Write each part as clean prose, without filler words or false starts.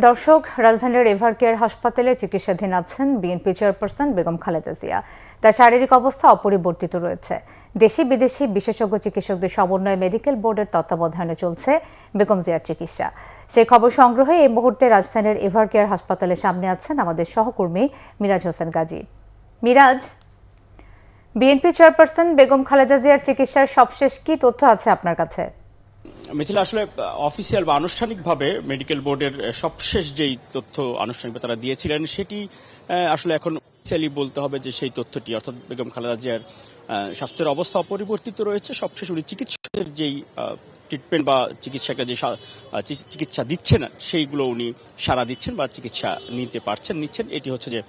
দর্শক, রাজধানীর এভারকেয়ার হাসপাতালে চিকিৎসাধীন আছেন বিএনপি চেয়ারপারসন বেগম খালেদা জিয়া। তার শারীরিক অবস্থা অপরিবর্তিত রয়েছে। দেশি বিদেশি বিশেষজ্ঞ চিকিৎসকদের সমন্বয়ে মেডিকেল বোর্ডের তত্ত্বাবধানে চলছে বেগম জিয়ার চিকিৎসা। সেই খবর সংগ্রহে এই মুহূর্তে রাজধানীর এভারকেয়ার হাসপাতালের সামনে আছেন আমাদের সহকর্মী মিরাজ হোসেন গাজী। মিরাজ, বিএনপি চেয়ারপারসন বেগম খালেদা জিয়ার চিকিৎসার সবশেষ কি তথ্য আছে আপনার কাছে? মিথিলা, আসলে অফিসিয়াল বা আনুষ্ঠানিকভাবে মেডিকেল বোর্ডের সবশেষ যেই তথ্য আনুষ্ঠানিকভাবে তারা দিয়েছিলেন সেটি আসলে এখন অফিসিয়ালি বলতে হবে যে সেই তথ্যটি, অর্থাৎ বেগম খালেদা জিয়ার স্বাস্থ্যের অবস্থা অপরিবর্তিত রয়েছে। সবশেষ উনি চিকিৎসকের যেই ট্রিটমেন্ট বা চিকিৎসাকে যে চিকিৎসা দিচ্ছেন সেইগুলো উনি সাড়া দিচ্ছেন বা চিকিৎসা নিচ্ছেন। এটি হচ্ছে যে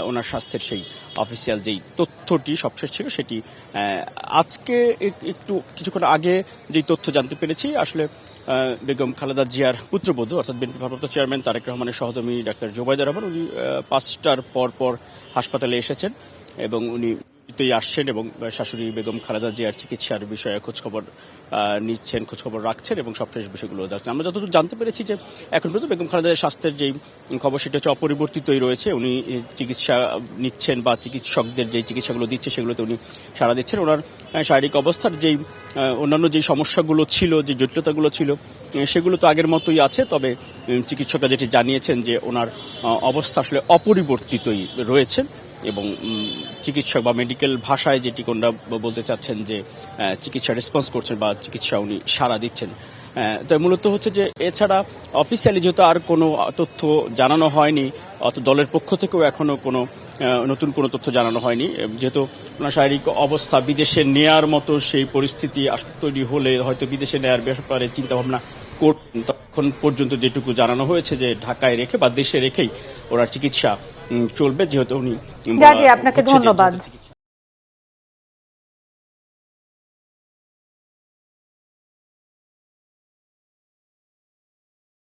ওনার স্বাস্থ্যের সেই অফিসিয়াল যেই তথ্যটি সবশেষ ছিল সেটি। আজকে কিছুক্ষণ আগে যেই তথ্য জানতে পেরেছি, আসলে বেগম খালেদা জিয়ার পুত্রবধূ অর্থাৎ বিএনপি ভারপ্রাপ্ত চেয়ারম্যান তারেক রহমানের সহধর্মী ডাক্তার জোবাইদা রহমান, উনি 5টার পর হাসপাতালে এসেছেন এবং উনি আসছেন এবং শাশুড়ি বেগম খালেদা জিয়ার চিকিৎসার বিষয়ে খোঁজখবর নিচ্ছেন, খোঁজখবর রাখছেন এবং সবশেষ বিষয়গুলো দেখছেন। আমরা যতদূর জানতে পেরেছি যে এখন পর্যন্ত বেগম খালেদা জিয়ার স্বাস্থ্যের যেই খবর সেটা হচ্ছে অপরিবর্তিতই রয়েছে। উনি চিকিৎসা নিচ্ছেন বা চিকিৎসকদের যেই চিকিৎসাগুলো দিচ্ছে সেগুলোতে উনি সাড়া দিচ্ছেন। ওনার শারীরিক অবস্থার যেই অন্যান্য যেই সমস্যাগুলো ছিল, যে জটিলতাগুলো ছিল, সেগুলো তো আগের মতোই আছে। তবে চিকিৎসকরা যেটি জানিয়েছেন যে ওনার অবস্থা আসলে অপরিবর্তিতই রয়েছে এবং চিকিৎসক বা মেডিকেল ভাষায় যেটি কোনটা বলতে চাচ্ছেন যে চিকিৎসা রেসপন্স করছেন বা চিকিৎসা উনি সাড়া দিচ্ছেন। তাই মূলত হচ্ছে যে এছাড়া অফিসিয়ালি যেহেতু আর কোনো তথ্য জানানো হয়নি, অত দলের পক্ষ থেকেও এখনো কোনো নতুন কোনো তথ্য জানানো হয়নি। যেহেতু ওনার শারীরিক অবস্থা বিদেশে নেয়ার মতো সেই পরিস্থিতি তৈরি হলে হয়তো বিদেশে নেয়ার ব্যাপারে চিন্তাভাবনা করতেন, তখন পর্যন্ত যেটুকু জানানো হয়েছে যে ঢাকায় রেখে বা দেশে রেখেই ওনার চিকিৎসা চলবে, যেহেতু উনি আপনাকে ধন্যবাদ।